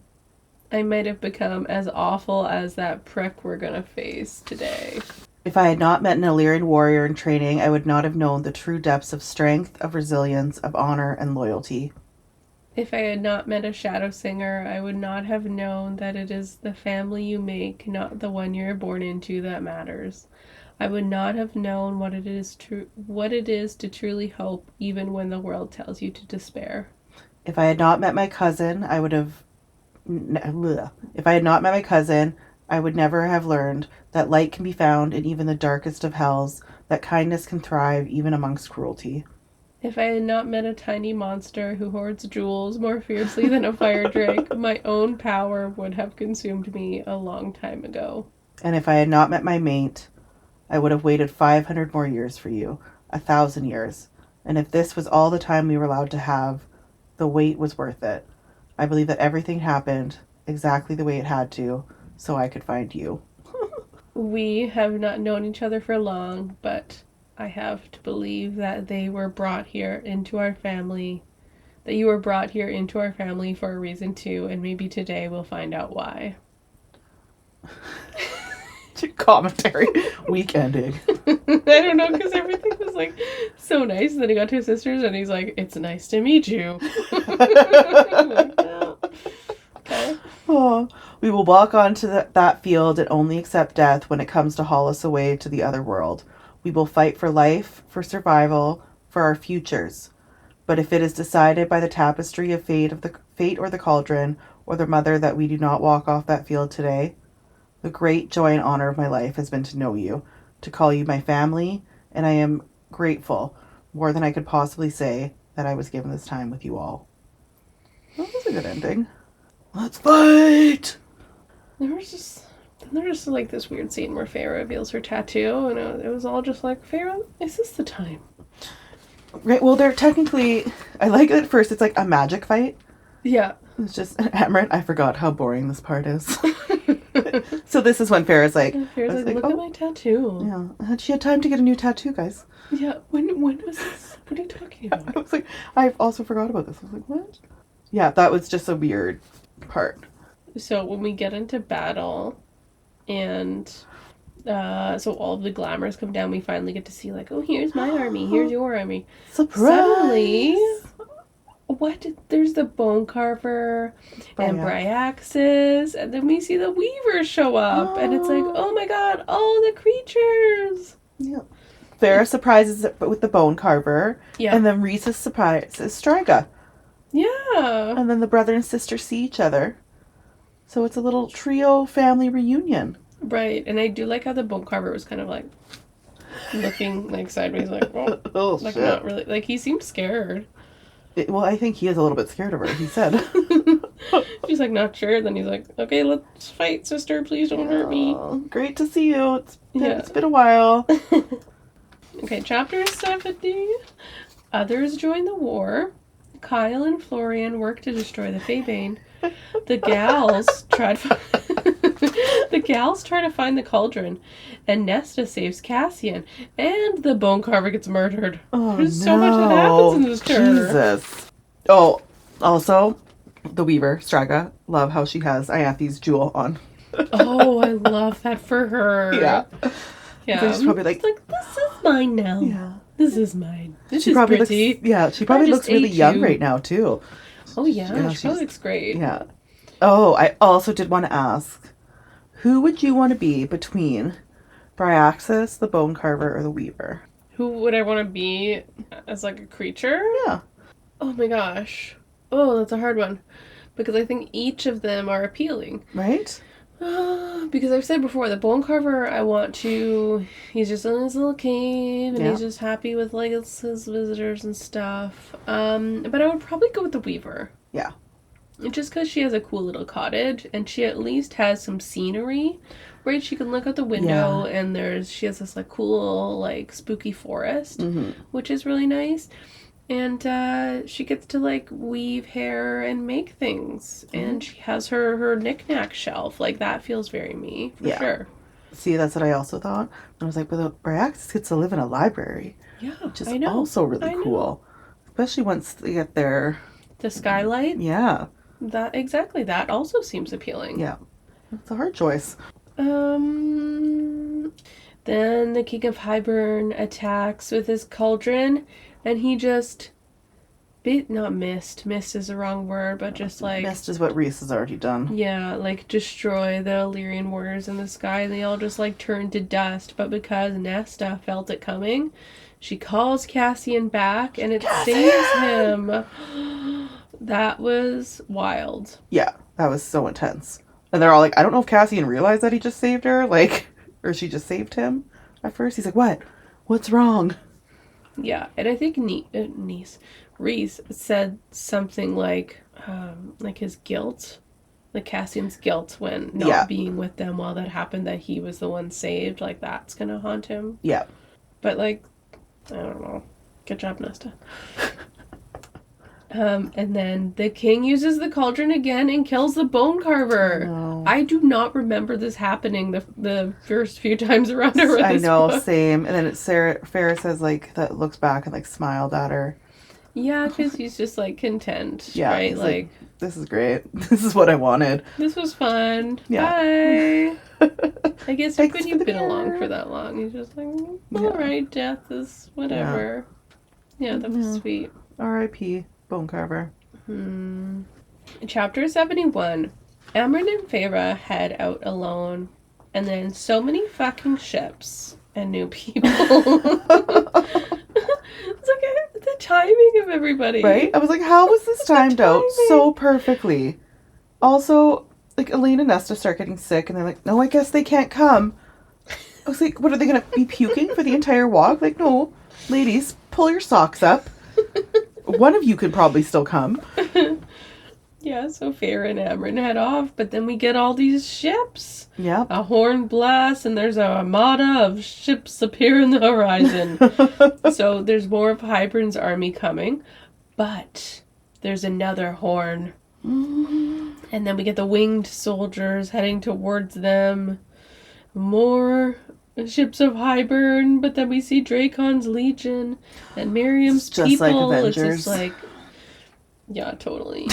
I might have become as awful as that prick we're gonna face today. If I had not met an Illyrian warrior in training, I would not have known the true depths of strength, of resilience, of honor, and loyalty. If I had not met a shadow singer, I would not have known that it is the family you make, not the one you're born into, that matters. I would not have known what it is to truly hope, even when the world tells you to despair. If I had not met my cousin, I would have... If I had not met my cousin, I would never have learned that light can be found in even the darkest of hells, that kindness can thrive even amongst cruelty. If I had not met a tiny monster who hoards jewels more fiercely than a fire drake, my own power would have consumed me a long time ago. And if I had not met my mate, I would have waited 500 more years for you, 1,000 years. And if this was all the time we were allowed to have, the wait was worth it. I believe that everything happened exactly the way it had to, so I could find you. We have not known each other for long, but I have to believe that they were brought here into our family, that you were brought here into our family for a reason too, and maybe today we'll find out why. Commentary. Week ending. I don't know, because everything was like so nice. And then he got to his sisters and he's like, it's nice to meet you. Like, no. Okay. Oh, we will walk onto that field and only accept death when it comes to haul us away to the other world. We will fight for life, for survival, for our futures. But if it is decided by the tapestry of fate or the cauldron or the mother that we do not walk off that field today, the great joy and honor of my life has been to know you, to call you my family, and I am grateful, more than I could possibly say, that I was given this time with you all. That was a good ending. Let's fight! There's just like this weird scene where Feyre reveals her tattoo, and it was all just like, Feyre, is this the time? Right, well, they're technically, I like it at first, it's like a magic fight. Yeah. It's just, Emmerich, I forgot how boring this part is. So this is when Farrah's like... Feyre's like, look at my tattoo. Yeah, she had time to get a new tattoo, guys. Yeah, when was this? What are you talking about? I was like, I also forgot about this. I was like, what? Yeah, that was just a weird part. So when we get into battle, and so all of the glamours come down, we finally get to see like, oh, here's my army, here's your army. Surprise! Suddenly, there's the bone carver and Bryaxis, and then we see the weavers show up, and it's like, oh my god, all the creatures! Yeah. Farrah surprises it with the bone carver, and then Reese surprises Striga. Yeah. And then the brother and sister see each other. So it's a little trio family reunion. Right, and I do like how the bone carver was kind of like looking like sideways, like, oh like shit. Not really, like he seemed scared. Well, I think he is a little bit scared of her, he said. She's like, not sure. Then he's like, okay, let's fight, sister. Please don't hurt me. Great to see you. It's been a while. Okay, chapter 70. Others join the war. Kyle and Florian work to destroy the Faebane. The gals tried... The gals try to find the cauldron, and Nesta saves Cassian, and the bone carver gets murdered. Oh, There's so much that happens in this turn. Jesus. Oh, also, the Weaver, Straga, love how she has Ianthe's jewel on. Oh, I love that for her. Yeah. Yeah. So she's probably like, this is mine now. yeah. This is mine. This She is probably pretty. she probably just looks really ate young you. right now, too. Oh, yeah. She she's- probably looks great. Yeah. Oh, I also did want to ask, who would you want to be between Bryaxis, the Bone Carver, or the Weaver? Who would I want to be as, like, a creature? Yeah. Oh, my gosh. Oh, that's a hard one. Because I think each of them are appealing. Right? Because I've said before, the bone carver, he's just in his little cave, and he's just happy with, like, his visitors and stuff. But I would probably go with the weaver. Yeah. Just because she has a cool little cottage, and she at least has some scenery, right? She can look out the window, and she has this, like, cool, like, spooky forest, which is really nice. And she gets to, like, weave hair and make things. And she has her knick-knack shelf. Like, that feels very me, for sure. See, that's what I also thought. I was like, but Bryaxis gets to live in a library. Yeah, which is also really cool. Especially once they get there. The skylight? Yeah. That also seems appealing. Yeah. It's a hard choice. Then the King of Hybern attacks with his cauldron, and he just missed is the wrong word, but just like missed is what Reese has already done. Yeah, like destroy the Illyrian warriors in the sky, and they all just like turned to dust. But because Nesta felt it coming, she calls Cassian back, and it saves him. That was wild. Yeah, that was so intense. And they're all like, I don't know if Cassian realized that he just saved her, like, or she just saved him at first. He's like, what? What's wrong? Yeah, and I think Reese said something like his guilt, like Cassian's guilt when not being with them while that happened, that he was the one saved, like that's gonna haunt him. Yeah. But like, I don't know. Good job, Nesta. And then the king uses the cauldron again and kills the bone carver. No. I do not remember this happening the first few times around I read this book. Same. And then Ferris says, like, that looks back and, like, smiled at her. Yeah, because he's just, like, content, right? Like, this is great. This is what I wanted. This was fun. Yeah. Bye. I guess you couldn't have been along for that long. He's just like, all right, death is whatever. Yeah, that was sweet. R.I.P. Bone Carver. Chapter 71. Amryn and Feyre head out alone, and then so many fucking ships and new people. It's like the timing of everybody. Right? I was like, how was this timed out so perfectly? Also, like, Elain and Nesta start getting sick, and they're like, no, I guess they can't come. I was like, what, are they going to be puking for the entire walk? Like, no, ladies, pull your socks up. One of you could probably still come. Yeah, so Feyre and Amryn head off, but then we get all these ships. Yeah. A horn blasts, and there's a armada of ships appear in the horizon. So there's more of Hybern's army coming, but there's another horn. And then we get the winged soldiers heading towards them. More ships of Hybern, but then we see Dracon's legion and Miriam's just people. like Avengers. It's just like, yeah, totally.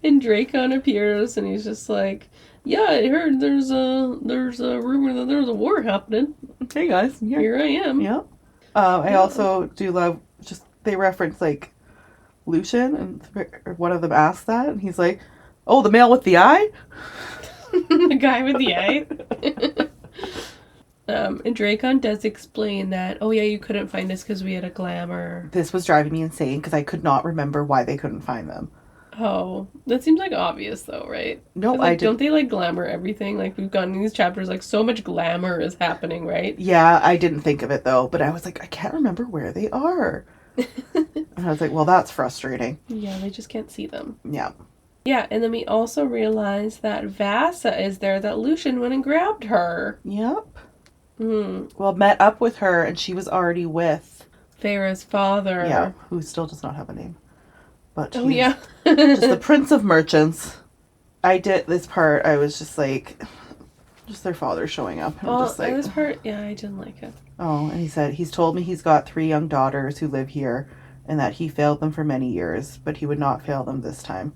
And Dracon appears, and he's just like, yeah, I heard there's a rumor that there's a war happening. Hey guys, Here I am. Yeah. I also do love, just, they reference, like, Lucian, and one of them asks that, and he's like, oh, the male with the eye? The guy with the eye. And Dracon does explain that, oh yeah, you couldn't find us because we had a glamour. This was driving me insane because I could not remember why they couldn't find them. Oh, that seems like obvious though, right? No, like, I didn't. Don't they like glamour everything? Like we've gotten in these chapters, like so much glamour is happening, right? Yeah, I didn't think of it though, but I was like, I can't remember where they are. And I was like, well, that's frustrating. Yeah, they just can't see them. Yeah. Yeah, and then we also realize that Vasa is there, that Lucian went and grabbed her. Yep. Well, met up with her, and she was already with Feyre's father. Yeah, who still does not have a name. But oh, yeah. just the Prince of Merchants. I did this part. I was just like, just their father showing up. And Well, just like, this part, yeah, I didn't like it. oh, and he said, he's told me he's got 3 young daughters who live here and that he failed them for many years, but he would not fail them this time.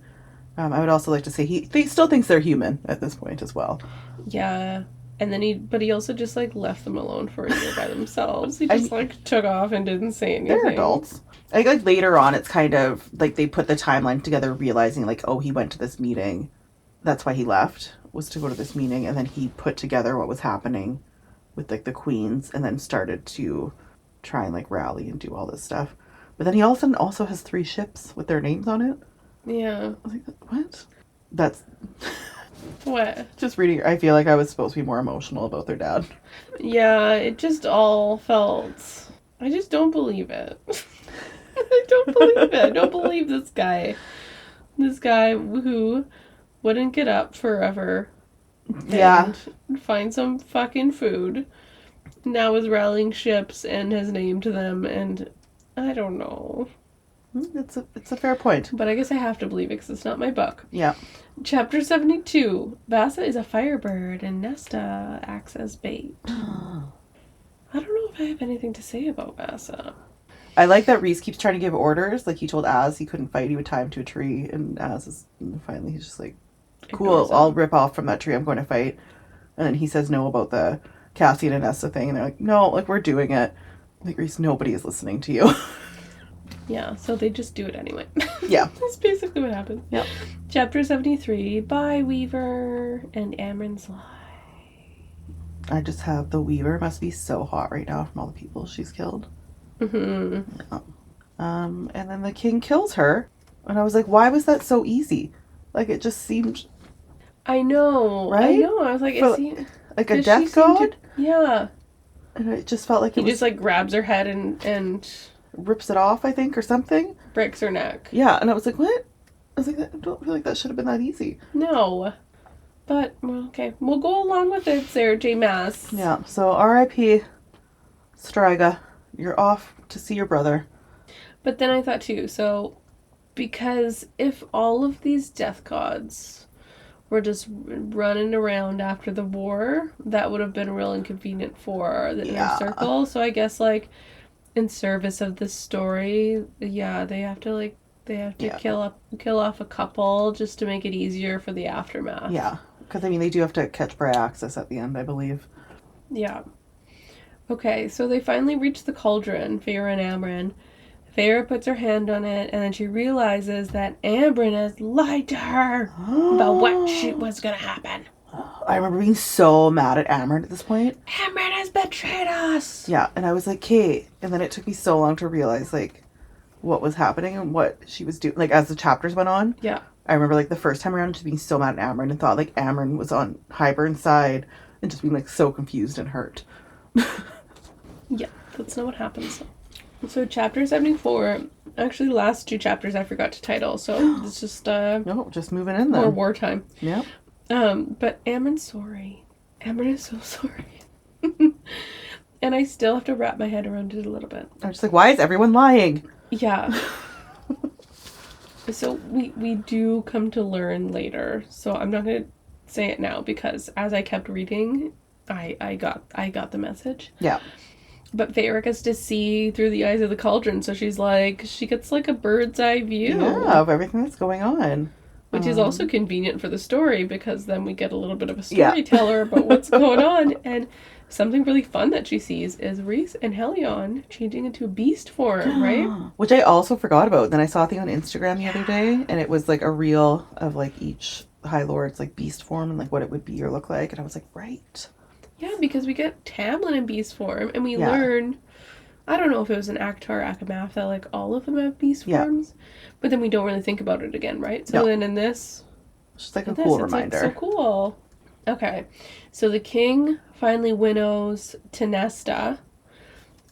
I would also like to say he still thinks they're human at this point as well. Yeah. And then he also just, like, left them alone for a year by themselves. He just, like, took off and didn't say anything. They're adults. I think, like, later on, it's kind of, like, they put the timeline together, realizing, like, oh, he went to this meeting. That's why he left, was to go to this meeting. And then he put together what was happening with, like, the queens and then started to try and, like, rally and do all this stuff. But then he also has 3 ships with their names on it. Yeah. I was like, what? That's... What? Just reading, I feel like I was supposed to be more emotional about their dad. Yeah, it just all felt... I just don't believe it. I don't believe it. I don't believe this guy. This guy who wouldn't get up forever. Yeah. And find some fucking food. Now is rallying ships and has named them, and I don't know. It's a fair point. But I guess I have to believe it because it's not my book. Yeah. Chapter 72. Bassa is a firebird and Nesta acts as bait. I don't know if I have anything to say about Bassa. I like that Reese keeps trying to give orders. Like, he told Az he couldn't fight, he would tie him to a tree. And Az is finally, he's just like, cool, I'll rip off from that tree, I'm going to fight. And then he says no about the Cassian and Nesta thing. And they're like, no, like, we're doing it. Like, Reese, nobody is listening to you. Yeah, so they just do it anyway. Yeah. That's basically what happens. Yep. Chapter 73. Bye, Weaver and Amren's lie. I just have the Weaver must be so hot right now from all the people she's killed. Mm-hmm. Yeah. And then the king kills her. And I was like, why was that so easy? Like, it just seemed... I know. Right? I know. I was like, is he... Like a death god? Yeah. And it just felt like he just, like, grabs her head and... rips it off, I think, or something. Breaks her neck. Yeah, and I was like, what? I was like, I don't feel like that should have been that easy. No. But, well, okay. We'll go along with it, Sarah J. Maas. Yeah, so R.I.P. Striga. You're off to see your brother. But then I thought, too, so... Because if all of these death gods were just running around after the war, that would have been real inconvenient for the inner circle. So I guess, like... in service of the story, yeah, they have to kill off a couple just to make it easier for the aftermath. Yeah, because I mean they do have to catch Bryaxis at the end, I believe. Yeah. Okay, so they finally reach the cauldron, Feyre and Amren. Feyre puts her hand on it, and then she realizes that Amren has lied to her about what was gonna happen. I remember being so mad at Amren at this point. Amren has betrayed us! Yeah, and I was like, Kate. And then it took me so long to realize, like, what was happening and what she was doing. Like, as the chapters went on. Yeah. I remember, like, the first time around just being so mad at Amren and thought, like, Amren was on Hybern's side and just being, like, so confused and hurt. Yeah, that's not what happens. So, chapter 74, actually, the last 2 chapters I forgot to title, so it's just, No, just moving in then. More wartime. Yeah. But Amren's sorry. Amren is so sorry. And I still have to wrap my head around it a little bit. I'm just like, why is everyone lying? Yeah. So we do come to learn later. So I'm not going to say it now because as I kept reading, I got the message. Yeah. But Feyre gets to see through the eyes of the cauldron, so she gets like a bird's eye view. Yeah, of everything that's going on. Which is also convenient for the story because then we get a little bit of a storyteller about what's going on. And something really fun that she sees is Reese and Helion changing into beast form, right? Which I also forgot about. Then I saw a thing on Instagram the other day, and it was like a reel of like each High Lord's like beast form and like what it would be or look like. And I was like, right. Yeah, because we get Tamlin in beast form, and we learn... I don't know if it was an Actar or Akamath that, like, all of them have beast forms. But then we don't really think about it again, right? So then in this... It's just like a cool reminder. It's like, so cool. Okay. So the king finally winnows to Nesta.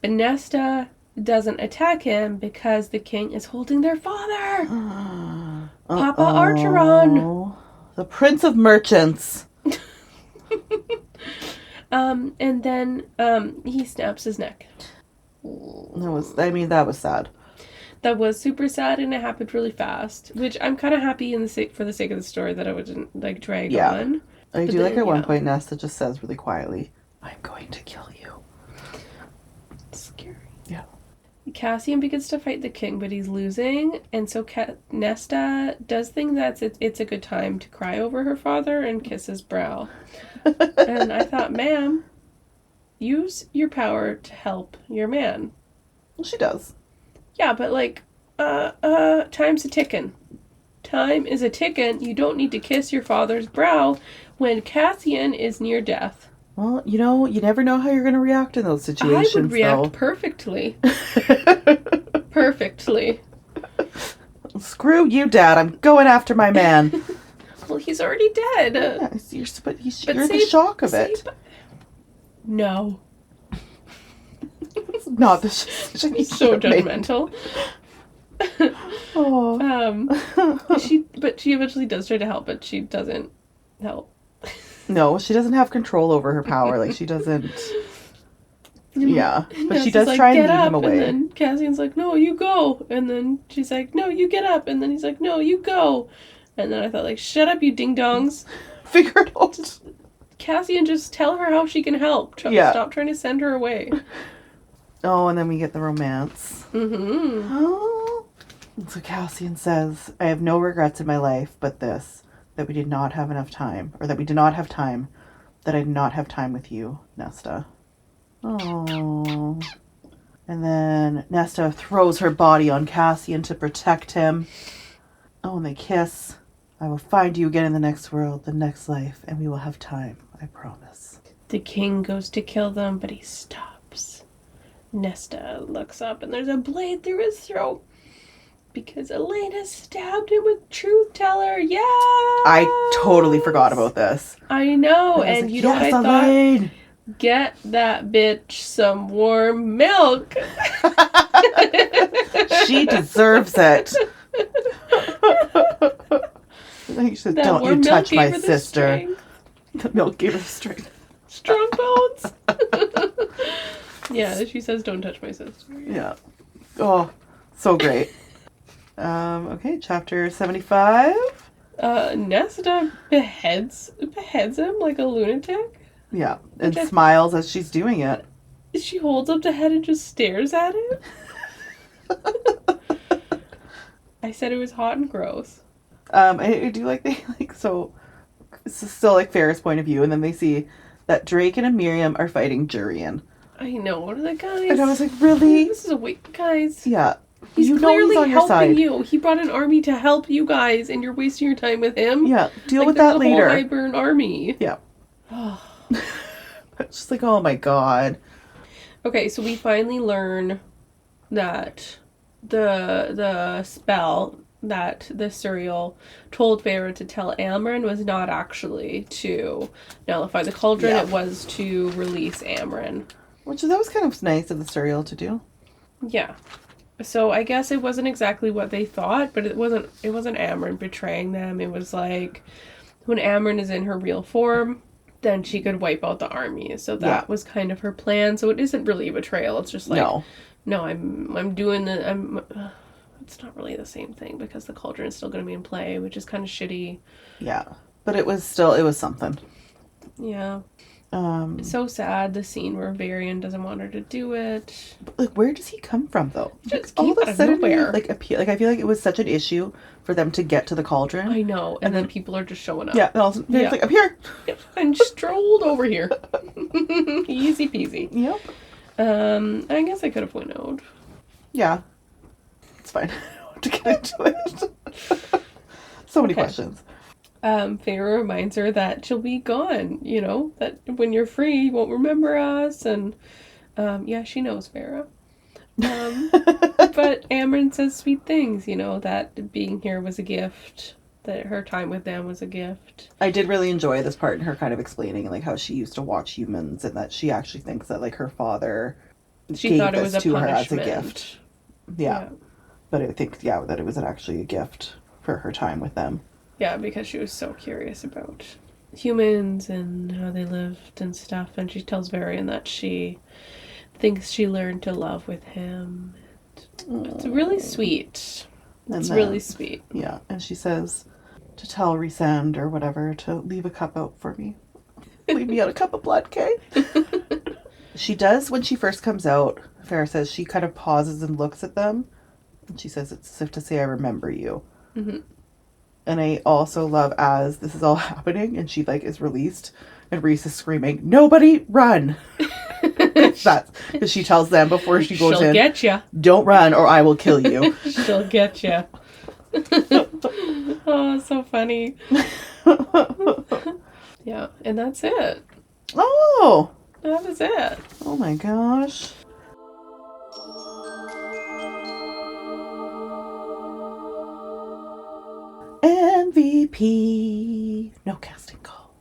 But Nesta doesn't attack him because the king is holding their father. Papa Archeron. The Prince of Merchants. And then he snaps his neck. That was sad. That was super sad, and it happened really fast. Which I'm kind of happy for the sake of the story that it wouldn't like drag on. I But do like then, at one yeah. point Nesta just says really quietly, "I'm going to kill you." It's scary. Yeah. Cassian begins to fight the king, but he's losing, and so Nesta does think that it's a good time to cry over her father and kiss his brow. And I thought, ma'am, use your power to help your man. Well, she does. Yeah, but like, time's a tickin'. Time is a tickin'. You don't need to kiss your father's brow when Cassian is near death. Well, you never know how you're going to react in those situations. I would react though. perfectly. Perfectly. Screw you, Dad. I'm going after my man. Well, he's already dead. Yeah, you're the shock of it. No. Not the So judgmental. Oh. She eventually does try to help, but she doesn't help. No, she doesn't have control over her power. Like, she doesn't. Yeah, but she does like, try and lead him away. And then Cassian's like, "No, you go." And then she's like, "No, you get up." And then he's like, "No, you go." And then I thought, like, "Shut up, you ding dongs." Figure it out. Cassian, just tell her how she can help. Stop trying to send her away. Oh, and then we get the romance. Mm-hmm. Oh. So Cassian says, "I have no regrets in my life, but this, that we did not have enough time, or that we did not have time, that I did not have time with you, Nesta." Oh. And then Nesta throws her body on Cassian to protect him. Oh, and they kiss. "I will find you again in the next world, the next life, and we will have time, I promise." The king goes to kill them, but he stops. Nesta looks up, and there's a blade through his throat. Because Elain has stabbed him with Truth Teller. Yeah! I totally forgot about this. I know, and you know what I thought? Elain! Get that bitch some warm milk. She deserves it. She said, "Don't you touch my sister." The milk gave her strength. Strong bones. Yeah, she says, "Don't touch my sister." Yeah. Oh, so great. Okay, chapter 75. Nesta beheads him like a lunatic. Yeah, and smiles as she's doing it. She holds up the head and just stares at it. I said it was hot and gross. I do like so it's still like Farrah's point of view, and then they see that Drake and Miriam are fighting Jurian. I know, what are the guys? And I was like, really? This is a wait, guys. Yeah. He's clearly on your helping side. you. He brought an army to help you guys, and you're wasting your time with him. Yeah, deal like, with that later. Whole Highburn army. Yeah. It's just like, oh my god. Okay, so we finally learn that the spell that the Suriel told Farrah to tell Amren was not actually to nullify the cauldron. Yeah. It was to release Amren. That was kind of nice of the Suriel to do. Yeah. So I guess it wasn't exactly what they thought, but it wasn't Amren betraying them. It was like when Amren is in her real form, then she could wipe out the army. So that was kind of her plan. So it isn't really a betrayal. It's just like, no, I'm doing it's not really the same thing because the cauldron is still going to be in play, which is kind of shitty. Yeah, but it was something. Yeah. It's so sad, the scene where Varian doesn't want her to do it. But, like, where does he come from, though? Just all of a sudden, nowhere. Like I feel like it was such an issue for them to get to the cauldron. I know, and then people are just showing up. Yeah, and also, they're like, "I'm here." Yep, and strolled over here. Easy peasy. Yep. I guess I could have winnowed. Yeah. It's fine. I want to get into it. So many questions. Farrah reminds her that she'll be gone, that when you're free, you won't remember us, and, she knows Farrah. But Amren says sweet things, that being here was a gift, that her time with them was a gift. I did really enjoy this part in her kind of explaining, like, how she used to watch humans, and that she actually thinks that, like, her father gave thought it this was to a her as a punishment. gift. Yeah. But I think, that it was actually a gift for her time with them. Yeah, because she was so curious about humans and how they lived and stuff. And she tells Varian that she thinks she learned to love with him. It's really sweet. And It's then- really sweet. Yeah, and she says to tell Resend or whatever to leave a cup out for me. Leave me out a cup of blood, Kay. She does, when she first comes out, Farrah says she kind of pauses and looks at them. And she says it's as if to say, I remember you. Mm-hmm. And I also love as this is all happening and she like is released and Reese is screaming, nobody run. That's because she tells them before she goes She'll in, get ya. don't run or I will kill you. She'll get ya. Oh, so funny. Yeah, and that's it. Oh, That was it. oh my gosh. MVP. No casting call.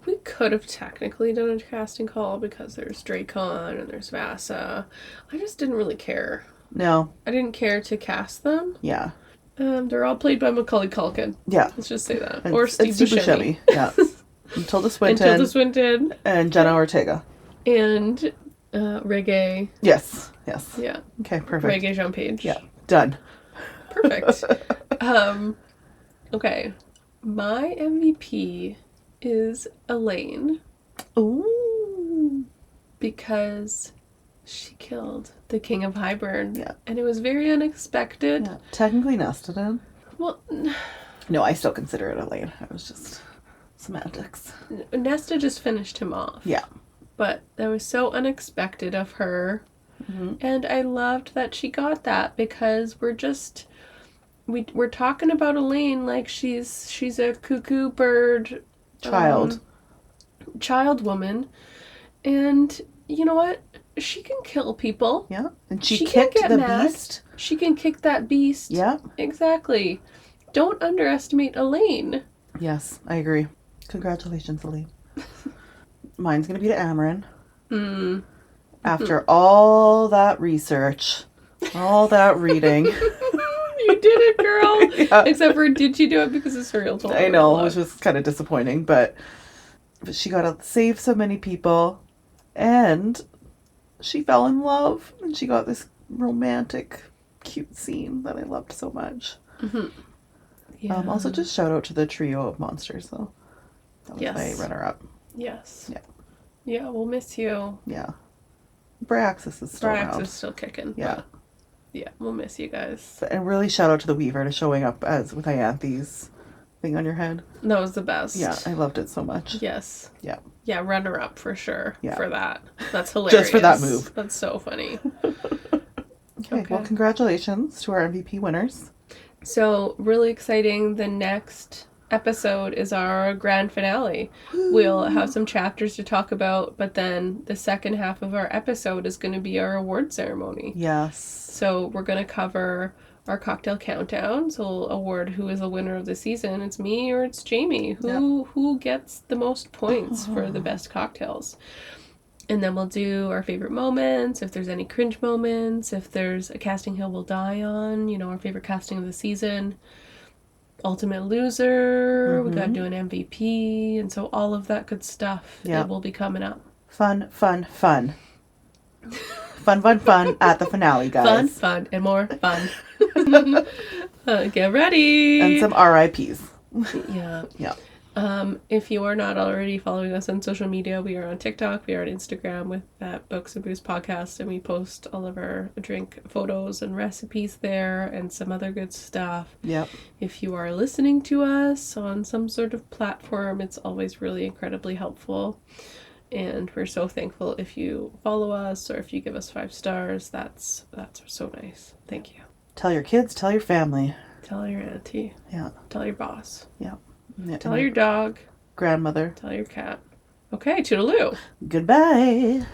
We could have technically done a casting call because there's Dracon and there's Vasa. I just didn't really care. No. I didn't care to cast them. Yeah. They're all played by Macaulay Culkin. Yeah. Let's just say that. And, Or and Steve Buscemi. Yeah. And Tilda Swinton. And Tilda Swinton. And Jenna Ortega. And Reggae. Yes. Yes. Yeah. Okay, perfect. Reggae Jean Page. Yeah. Done. Perfect. Okay. My MVP is Elain Ooh. because she killed the King of Highburn. Yeah. And it was very unexpected. Yeah. Technically nested in. Well, No, I still consider it Elaine. I was just semantics. Nesta just finished him off. Yeah. But that was so unexpected of her. Mm-hmm. And I loved that she got that because we're talking about Elain like she's a cuckoo bird Child. Child woman. And you know what? She can kill people. Yeah. And she She can kicked get the mad. beast. She can kick that beast. Yeah. Exactly. Don't underestimate Elain. Yes, I agree. Congratulations, Elaine. Mine's going to be to Amarin. After all that research, all that reading. You did it, girl. Yeah. Except for, did you do it because of Serial told I her know, a it was lot? just kind of disappointing, but she got to save so many people, and she fell in love, and she got this romantic, cute scene that I loved so much. Yeah. Also, just shout out to the trio of monsters, though. That was Yes. my runner-up. Yes. Yeah. Yeah, we'll miss you. Yeah. Bryaxis is still Brax around. is still kicking. Yeah. but yeah, we'll miss you guys. And really shout out to the Weaver to showing up as with Ianthes thing on your head. That was the best. Yeah, I loved it so much. Yes. Yeah. Yeah, runner up for sure. Yeah. For that. That's hilarious. Just for that move. That's so funny. Okay, well, congratulations to our MVP winners. So, really exciting. The next episode is our grand finale. We'll have some chapters to talk about, but then the second half of our episode is going to be our award ceremony. Yes. So, we're going to cover our cocktail countdown. So, we'll award who is the winner of the season. It's me or it's Jamie. Who gets the most points for the best cocktails. And then we'll do our favorite moments, if there's any cringe moments, if there's a casting hill we'll die on, you know, our favorite casting of the season, ultimate loser, we gotta do an MVP, and so all of that good stuff that will be coming up. Fun, fun, fun. Fun, fun, fun at the finale, guys. Fun, fun, and more fun. Get ready! And some RIPs. Yeah. Yeah. If you are not already following us on social media, we are on TikTok, we are on Instagram with that Books and Booze podcast, and we post all of our drink photos and recipes there and some other good stuff. Yep. If you are listening to us on some sort of platform, it's always really incredibly helpful. And we're so thankful if you follow us or if you give us 5 stars. That's so nice. Thank you. Tell your kids, tell your family. Tell your auntie. Yeah. Tell your boss. Yeah. Yeah. Tell your dog. grandmother. Tell your cat. Okay, toodaloo. Goodbye.